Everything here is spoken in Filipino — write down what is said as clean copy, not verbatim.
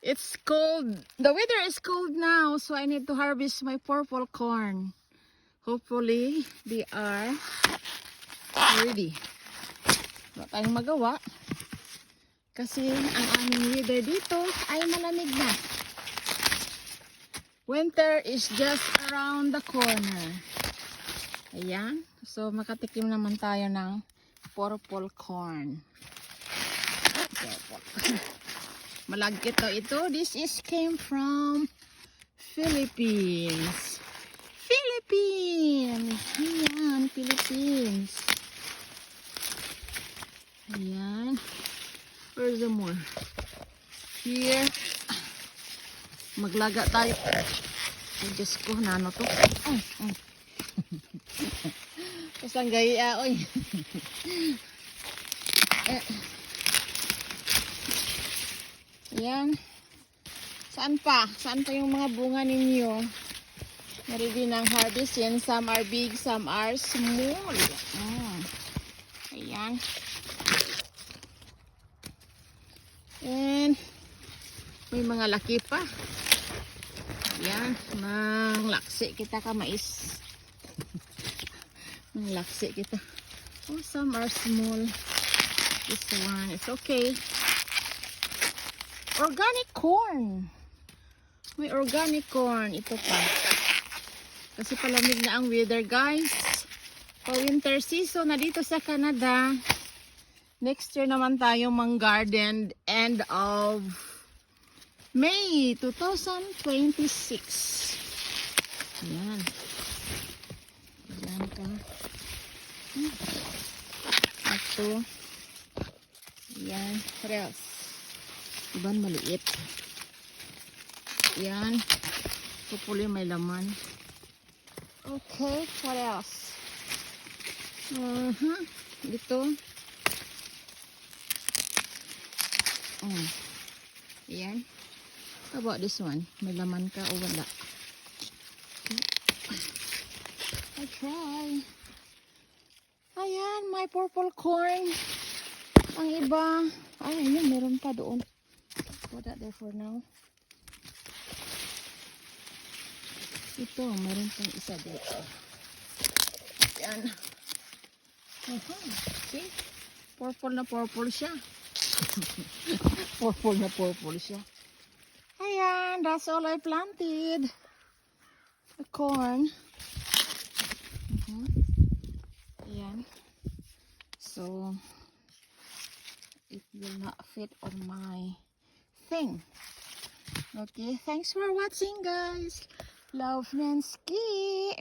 It's cold. The weather is cold now, so I need to harvest my purple corn. Hopefully, they are ready. Wala tayong magawa. Kasi ang aming weather dito ay malamig na. Winter is just around the corner. Ayan. So, makatikim naman tayo ng purple corn. Malagkit to ito. This is came from Philippines. Philippines! Ayan, Philippines. Ayan. Where's the more? Here. Maglaga tayo. Ay, Diyos ko, nano to? Ay, ay. Kasang gaya, oy. Ayan. Saan pa? Saan pa yung mga bunga ninyo? Ready ng harvest yan. Some are big, some are small. Ayan. And may mga laki pa. Ayan. Manglaksi kita ka mais. Manglaksi kita. Oh, some are small. This one is okay. Organic corn. May organic corn. Ito pa. Kasi palamig na ang weather, guys. Pa-winter season na dito sa Canada. Next year naman tayo mang-garden end of May 2026. Ayan. Ayan ka. Ito. Ayan. What else? Iban maliit. Yan. Hopefully may laman. Okay, what else? Dito. Yan. How about this one? May laman ka o wala? I try. Ayan, my purple corn. Ang iba. Ay, ayun, meron pa doon. Put that there for now. Ito, meron pang isa dito. Yan. See? Purple na purple siya. Purple na purple siya. Ayan, that's all I planted. The corn. Ayan. So, it will not fit on my thing. Okay, thanks for watching, guys. Love Nanski.